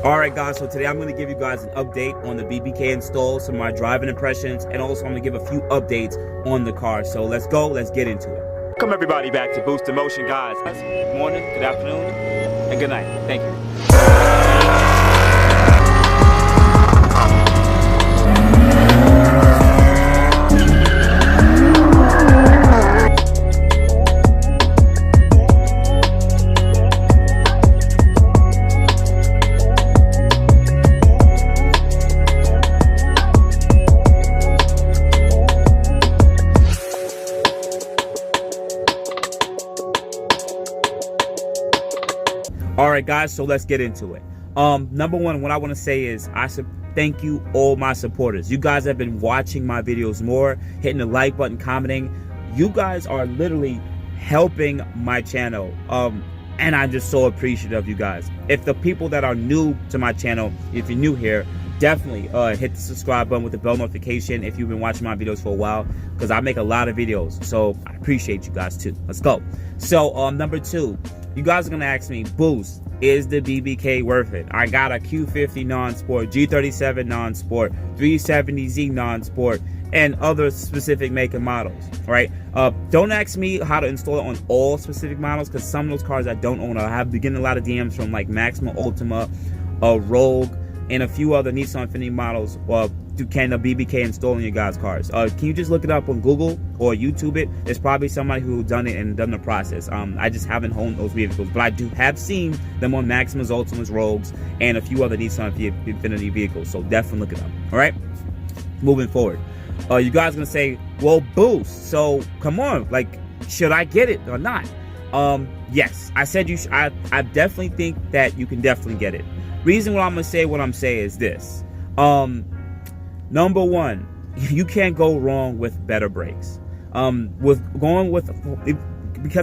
Alright guys, so today I'm going to give you guys an update on the BBK install, some of my driving impressions, and also I'm going to give a few updates on the car. So let's go, let's get into it. Welcome everybody back to Boost in Motion, guys. Good morning, good afternoon, and good night. Thank you. Alright guys, so let's get into it. Number one, what I want to say is thank you all my supporters. You guys have been watching my videos more, hitting the like button, commenting. You guys are literally helping my channel. And I'm just so appreciative of you guys. If the people that are new to my channel, if you're new here, definitely hit the subscribe button with the bell notification if you've been watching my videos for a while, because I make a lot of videos, so I appreciate you guys too. Let's go. So number two, you guys are gonna ask me, Boost, is the BBK worth it? I got a Q50 non-sport, G37 non-sport, 370Z non-sport, and other specific make and models, right? Don't ask me how to install it on all specific models, because some of those cars I don't own. I have been getting a lot of DMs from like Maxima, Ultima, Rogue, and a few other Nissan Infiniti models. Can the BBK install in your guys' cars? Can you just look it up on Google or YouTube it? There's probably somebody who done it and done the process. I just haven't owned those vehicles, but I have seen them on Maximas, Ultimas, Rogues, and a few other Nissan Infiniti vehicles. So definitely look it up. All right.Moving forward, you guys are gonna say, "Well, Boost. So come on, like, should I get it or not?" Yes, I said you. I definitely think that you can definitely get it. Reason why I'm gonna say what I'm saying is this. Number one, you can't go wrong with better brakes. Because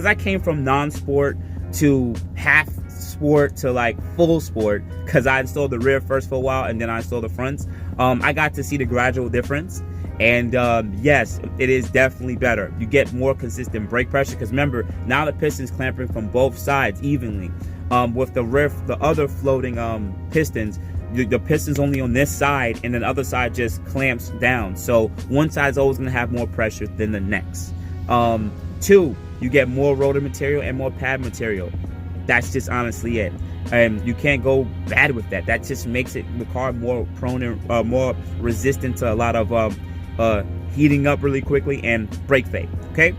I came from non-sport to half sport to like full sport, because I installed the rear first for a while and then I installed the fronts. I got to see the gradual difference, and yes, it is definitely better. You get more consistent brake pressure, because remember, now the piston's clamping from both sides evenly. With the other floating pistons, the piston's only on this side and then the other side just clamps down, so one side's always going to have more pressure than the next. Two, you get more rotor material and more pad material. That's just honestly it, and you can't go bad with that. That just makes the car more prone and more resistant to a lot of heating up really quickly and brake fade. Okay.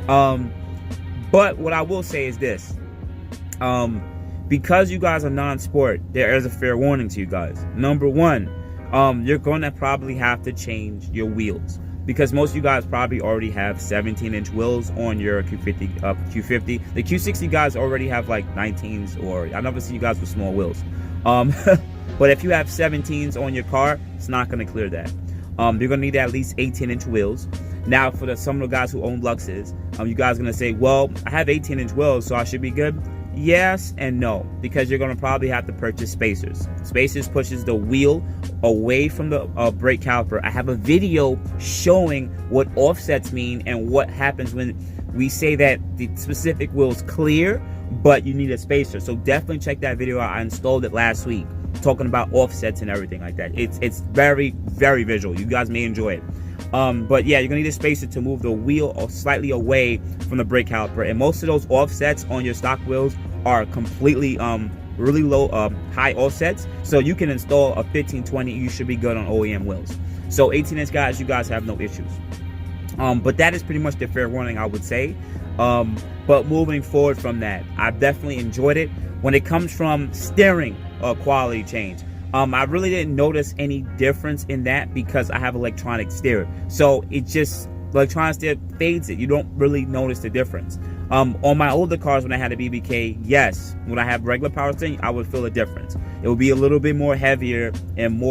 But what I will say is this. Because you guys are non-sport, there is a fair warning to you guys. Number one, you're going to probably have to change your wheels, because most of you guys probably already have 17-inch wheels on your Q50. The Q60 guys already have like 19s, or I never see you guys with small wheels. But if you have 17s on your car, it's not going to clear that. You're going to need at least 18-inch wheels. Now, for some of the guys who own Luxes, you guys are going to say, well, I have 18-inch wheels, so I should be good. Yes and no, because you're going to probably have to purchase spacers. Spacers pushes the wheel away from the brake caliper. I have a video showing what offsets mean and what happens when we say that the specific wheel's clear, but you need a spacer. So definitely check that video out. I installed it last week, talking about offsets and everything like that. It's very, very visual. You guys may enjoy it. But yeah, you're gonna need a spacer to move the wheel slightly away from the brake caliper, and most of those offsets on your stock wheels are completely really low high offsets, so you can install a 15-20. You should be good on OEM wheels. So 18-inch guys, you guys have no issues. But that is pretty much the fair warning, I would say. But moving forward from that, I've definitely enjoyed it. When it comes from steering quality change, I really didn't notice any difference in that, because I have electronic steer. So it just, electronic steer fades it. You don't really notice the difference. On my older cars, when I had a BBK, yes, when I have regular power steering, I would feel a difference. It would be a little bit more heavier and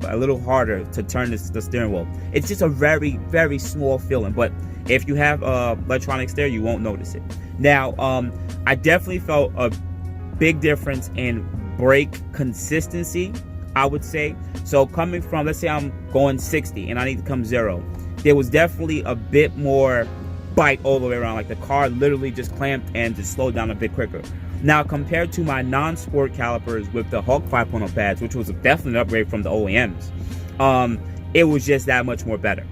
a little harder to turn the steering wheel. It's just a very, very small feeling. But if you have electronic steer, you won't notice it. Now, I definitely felt a big difference in brake consistency, I would say. So coming from, let's say I'm going 60 and I need to come 0, there was definitely a bit more bite all the way around. Like the car literally just clamped and just slowed down a bit quicker. Now, compared to my non-sport calipers with the Hawk 5.0 pads, which was definitely an upgrade from the OEMs, it was just that much more better.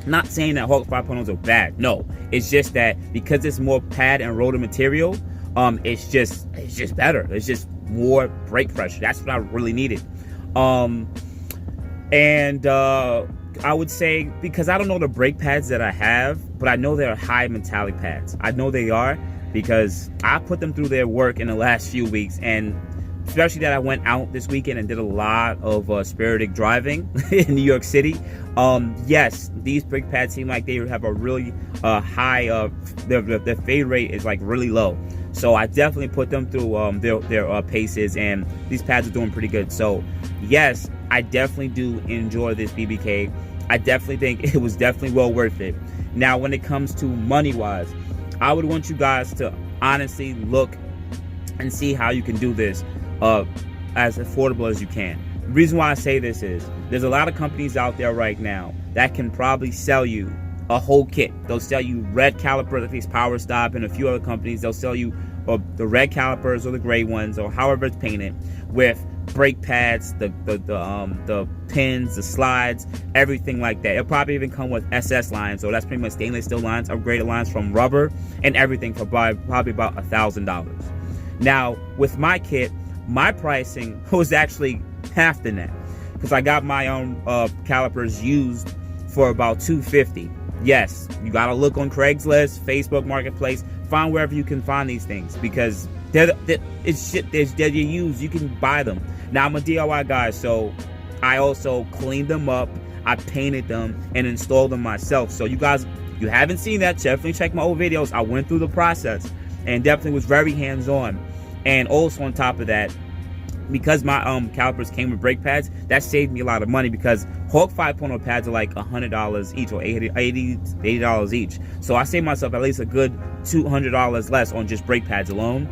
Not saying that Hawk 5.0s are bad, no. It's just that because it's more pad and rotor material, it's just better. It's just more brake pressure. That's what I really needed. I would say, because I don't know the brake pads that I have, but I know they're high metallic pads. I know they are because I put them through their work in the last few weeks, and especially that I went out this weekend and did a lot of spirited driving in New York City. Yes, these brake pads seem like they have a really high, their fade rate is like really low. So I definitely put them through their paces, and these pads are doing pretty good. So yes, I definitely do enjoy this BBK. I definitely think it was definitely well worth it. Now, when it comes to money-wise, I would want you guys to honestly look and see how you can do this as affordable as you can. The reason why I say this is there's a lot of companies out there right now that can probably sell you a whole kit. They'll sell you red calipers, at least Power Stop, and a few other companies. They'll sell you the red calipers or the gray ones or however it's painted with brake pads, the pins, the slides, everything like that. It'll probably even come with SS lines, so that's pretty much stainless steel lines, upgraded lines from rubber, and everything for probably about $1,000. Now, with my kit, my pricing was actually half the net because I got my own calipers used for about $250. Yes, you gotta look on Craigslist, Facebook Marketplace, find wherever you can find these things because it's shit. They're used. You can buy them. Now, I'm a DIY guy, so I also cleaned them up, I painted them, and installed them myself. So you guys, you haven't seen that, definitely check my old videos. I went through the process and definitely was very hands-on. And also on top of that, because my calipers came with brake pads, that saved me a lot of money because Hawk 5.0 pads are like $100 each or $80 each. So I saved myself at least a good $200 less on just brake pads alone.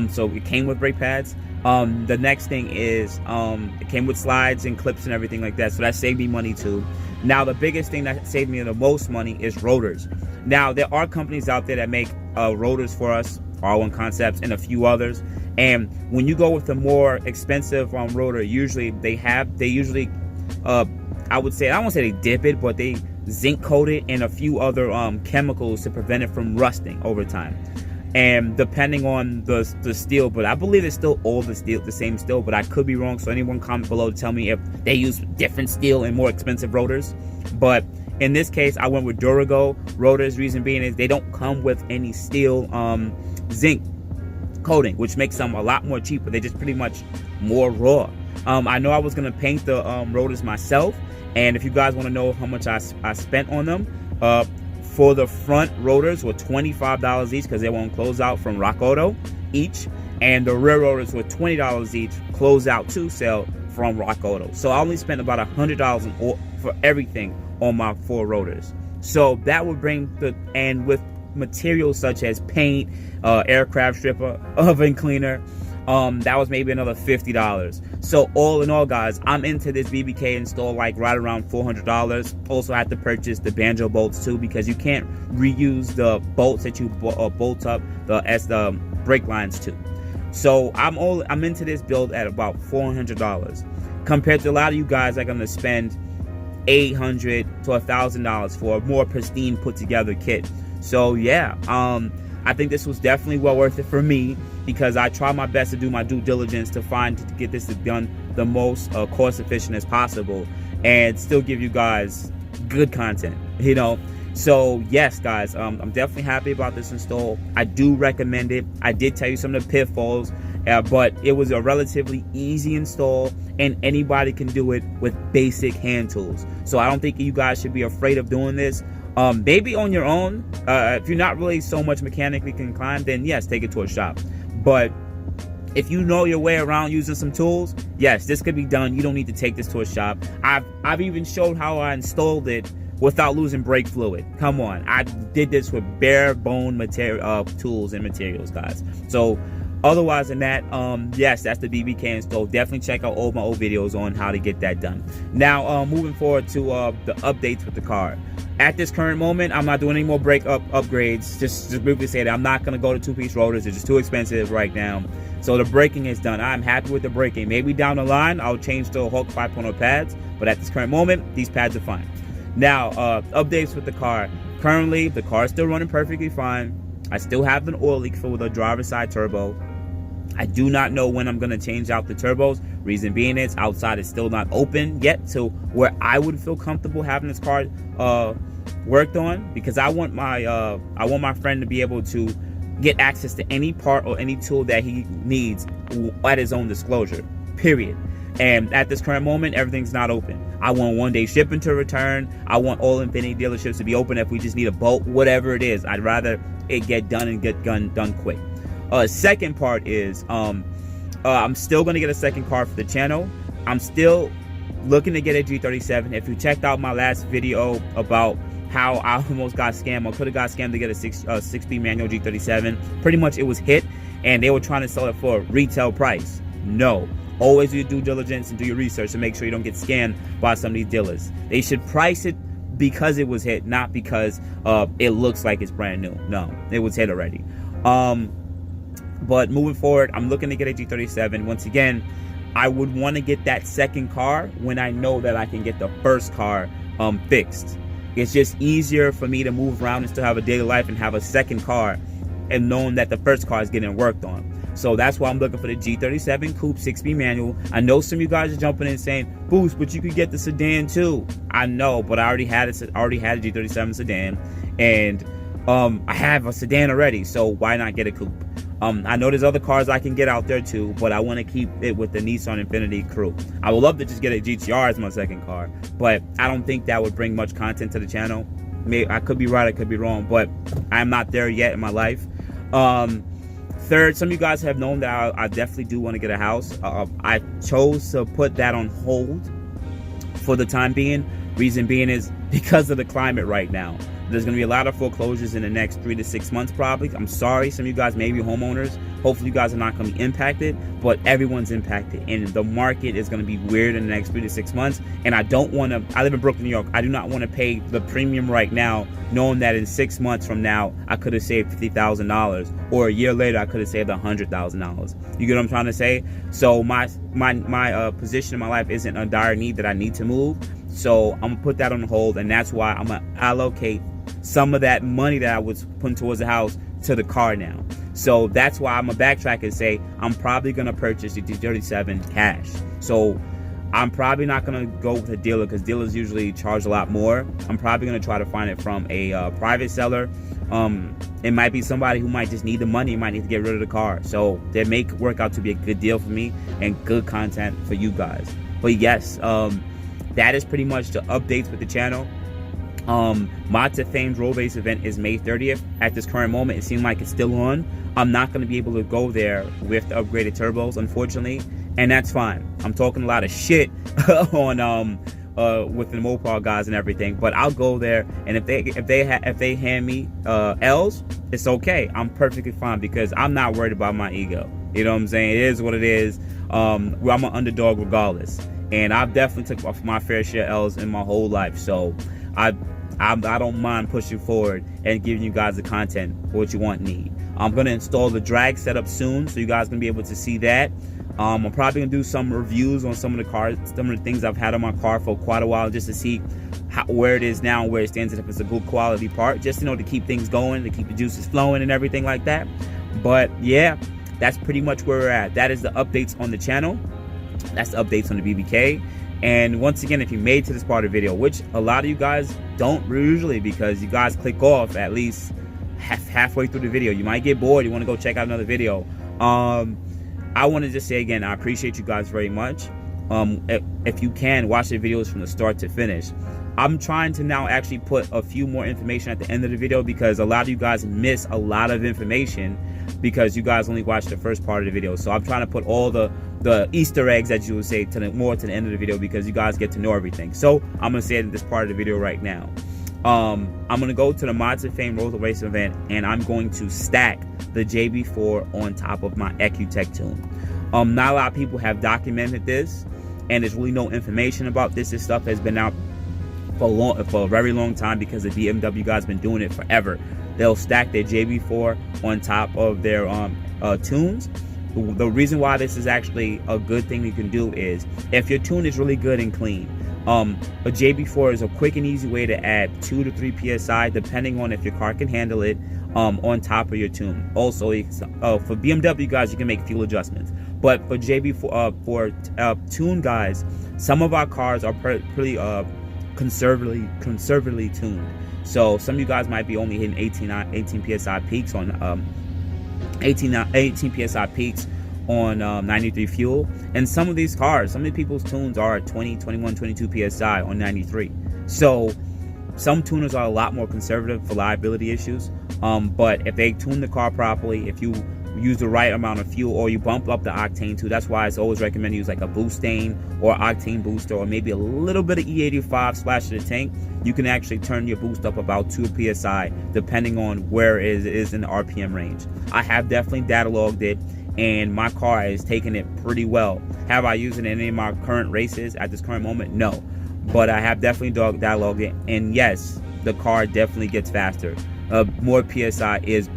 So it came with brake pads. The next thing is it came with slides and clips and everything like that. So that saved me money too. Now the biggest thing that saved me the most money is rotors. Now there are companies out there that make rotors for us, R1 Concepts and a few others. And when you go with the more expensive rotor, usually I would say, I won't say they dip it, but they zinc coat it and a few other chemicals to prevent it from rusting over time. And depending on the steel, but I believe it's still all the same steel, but I could be wrong. So anyone comment below to tell me if they use different steel and more expensive rotors. But in this case, I went with Durago rotors. Reason being is they don't come with any steel zinc coating, which makes them a lot more cheaper. They're just pretty much more raw. I know I was gonna paint the rotors myself, and if you guys want to know how much I spent on them, for the front rotors were $25 each because they won't close out from Rock Auto each, and the rear rotors were $20 each, close out to sell from Rock Auto. So I only spent about $100 for everything on my 4 rotors. So that would bring and with materials such as paint, aircraft stripper, oven cleaner, that was maybe another $50. So all in all, guys, I'm into this BBK install like right around $400. Also had to purchase the banjo bolts too because you can't reuse the bolts that you bolt up the brake lines to. So I'm into this build at about $400 compared to a lot of you guys are gonna spend $800 to $1,000 for a more pristine put together kit. So yeah, I think this was definitely well worth it for me because I tried my best to do my due diligence to get this done the most cost efficient as possible and still give you guys good content, you know. So yes, guys, I'm definitely happy about this install. I do recommend it. I did tell you some of the pitfalls, but it was a relatively easy install and anybody can do it with basic hand tools. So I don't think you guys should be afraid of doing this. Maybe on your own, if you're not really so much mechanically inclined, then yes, take it to a shop. But if you know your way around using some tools, yes, this could be done. You don't need to take this to a shop. I've even showed how I installed it without losing brake fluid. Come on, I did this with bare bone material tools and materials, guys. So otherwise than that, yes, that's the BBK install. Definitely check out all my old videos on how to get that done. Now, moving forward to the updates with the car. At this current moment, I'm not doing any more brake upgrades. Just briefly say that I'm not going to go to two-piece rotors. It's just too expensive right now. So the braking is done. I'm happy with the braking. Maybe down the line, I'll change to Hulk 5.0 pads. But at this current moment, these pads are fine. Now, updates with the car. Currently, the car is still running perfectly fine. I still have an oil leak for the driver's side turbo. I do not know when I'm going to change out the turbos. Reason being is outside is still not open yet to where I would feel comfortable having this car worked on, because I want my friend to be able to get access to any part or any tool that he needs at his own disclosure, period. And at this current moment, everything's not open. I want one-day shipping to return. I want all Infiniti dealerships to be open if we just need a bolt, whatever it is. I'd rather it get done and get done quick. Second part is I'm still going to get a second car for the channel. I'm still looking to get a G37. If you checked out my last video about how I almost got scammed, or could have got scammed to get a 6-speed manual G37, pretty much it was hit, and they were trying to sell it for retail price. No. Always do your due diligence and do your research to make sure you don't get scammed by some of these dealers. They should price it because it was hit, not because it looks like it's brand new. No, it was hit already. But moving forward, I'm looking to get a G37. Once again, I would want to get that second car when I know that I can get the first car fixed. It's just easier for me to move around and still have a daily life and have a second car and knowing that the first car is getting worked on. So that's why I'm looking for the G37 Coupe 6-speed manual. I know some of you guys are jumping in saying, Boost, but you could get the sedan too. I know, but I already had a G37 sedan, and I have a sedan already, so why not get a coupe? I know there's other cars I can get out there too, but I want to keep it with the Nissan Infiniti crew. I would love to just get a GTR as my second car, but I don't think that would bring much content to the channel. I could be right, I could be wrong, but I'm not there yet in my life. Third, some of you guys have known that I definitely do want to get a house. I chose to put that on hold for the time being. Reason being is because of the climate right now. There's going to be a lot of foreclosures in the next 3 to 6 months probably. I'm sorry, some of you guys may be homeowners. Hopefully you guys are not going to be impacted, but everyone's impacted. And the market is going to be weird in the next 3 to 6 months. And I don't want to, I live in Brooklyn, New York. I do not want to pay the premium right now, knowing that in 6 months from now, I could have saved $50,000. Or a year later, I could have saved $100,000. You get what I'm trying to say? So my position in my life isn't a dire need that I need to move. So I'm going to put that on hold. And that's why I'm going to allocate some of that money that I was putting towards the house to the car now. So that's why I'm gonna backtrack and say I'm probably gonna purchase the G37 cash. So I'm probably not gonna go with a dealer because dealers usually charge a lot more. I'm probably gonna try to find it from a private seller. It might be somebody who might just need the money, might need to get rid of the car. So they may work out to be a good deal for me and good content for you guys. But yes, that is pretty much the updates with the channel. Mod to Fame's role base event is May 30th. At this current moment, it seems like it's still on. I'm not going to be able to go there with the upgraded turbos, unfortunately, and that's fine. I'm talking a lot of shit on with the Mopar guys and everything, but I'll go there, and if they hand me L's, it's okay. I'm perfectly fine because I'm not worried about my ego. You know what I'm saying? It is what it is. I'm an underdog regardless, and I've definitely took off my fair share of L's in my whole life, so I don't mind pushing forward and giving you guys the content for what you want and need. I'm going to install the drag setup soon, so you guys can be able to see that. I'm probably going to do some reviews on some of the cars, some of the things I've had on my car for quite a while, just to see where it is now and where it stands, and if it's a good quality part, just to keep things going, to keep the juices flowing and everything like that. But yeah, that's pretty much where we're at. That is the updates on the channel. That's the updates on the BBK. And once again, if you made it to this part of the video, which a lot of you guys don't usually, because you guys click off at least halfway through the video. You might get bored, you want to go check out another video. I want to just say again, I appreciate you guys very much. If you can, watch the videos from the start to finish. I'm trying to now actually put a few more information at the end of the video, because a lot of you guys miss a lot of information because you guys only watched the first part of the video. So I'm trying to put all the Easter eggs, that you would say, more to the end of the video, because you guys get to know everything. So I'm going to say it in this part of the video right now. I'm going to go to the Mods of Fame Roller Race event, and I'm going to stack the JB4 on top of my EcuTech tune. Not a lot of people have documented this, and there's really no information about this. This stuff has been out for a very long time, because the BMW guys been doing it forever. They'll stack their JB4 on top of their tunes. The reason why this is actually a good thing you can do is if your tune is really good and clean, a JB4 is a quick and easy way to add 2 to 3 psi depending on if your car can handle it, on top of your tune. Also, for BMW guys, you can make fuel adjustments, but for JB4 for tune guys, some of our cars are pretty conservatively tuned. So some of you guys might be only hitting 18 psi peaks on 18 psi peaks on 93 fuel, and some of these cars, some of the people's tunes are 20, 21, 22 psi on 93. So some tuners are a lot more conservative for liability issues, but if they tune the car properly, if you use the right amount of fuel, or you bump up the octane too, that's why it's always recommended use like a boosting or octane booster, or maybe a little bit of E85 splash to the tank. You can actually turn your boost up about 2 psi depending on where it is in the RPM range. I have definitely data logged it, and my car is taking it pretty well. Have I used it in any of my current races at this current moment? No, but I have definitely data logged it, and yes, the car definitely gets faster. More PSI is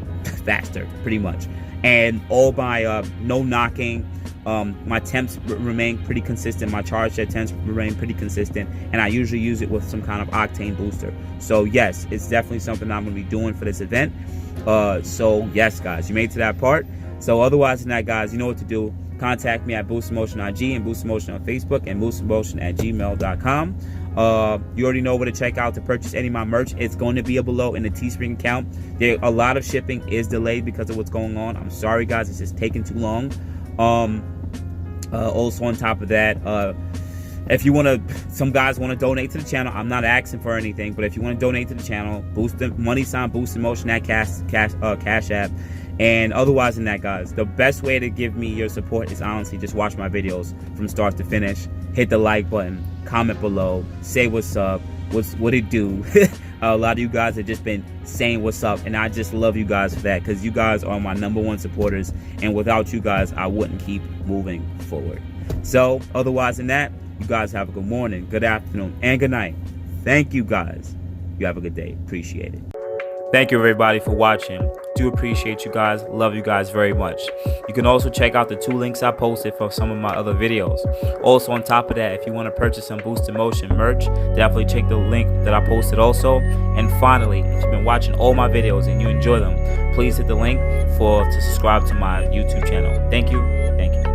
faster, pretty much. And all by no knocking, my temps remain pretty consistent, my charge set temps remain pretty consistent, and I usually use it with some kind of octane booster. So yes, it's definitely something I'm going to be doing for this event. So yes guys, you made it to that part. So otherwise than that guys, you know what to do. Contact me at boostinmotion IG and boostinmotion on Facebook, and boostinmotion@gmail.com. You already know where to check out to purchase any of my merch. It's going to be below in the Teespring account. A lot of shipping is delayed because of what's going on. I'm sorry guys, it's just taking too long. Also on top of that, if you want to, some guys want to donate to the channel. I'm not asking for anything, but if you want to donate to the channel, #boostinmotion at Cash App. And otherwise than that guys, the best way to give me your support is honestly just watch my videos from start to finish. Hit the like button, comment below, say what's up, what it do. A lot of you guys have just been saying what's up, and I just love you guys for that, because you guys are my #1 supporters, and without you guys I wouldn't keep moving forward. So otherwise than that, you guys have a good morning, good afternoon, and good night. Thank you guys. You have a good day. Appreciate it. Thank you everybody for watching. Do appreciate you guys. Love you guys very much. You can also check out the 2 links I posted for some of my other videos. Also on top of that, if you want to purchase some Boost in Motion merch, definitely check the link that I posted also. And finally, if you've been watching all my videos and you enjoy them, please hit the link to subscribe to my YouTube channel. Thank you. Thank you.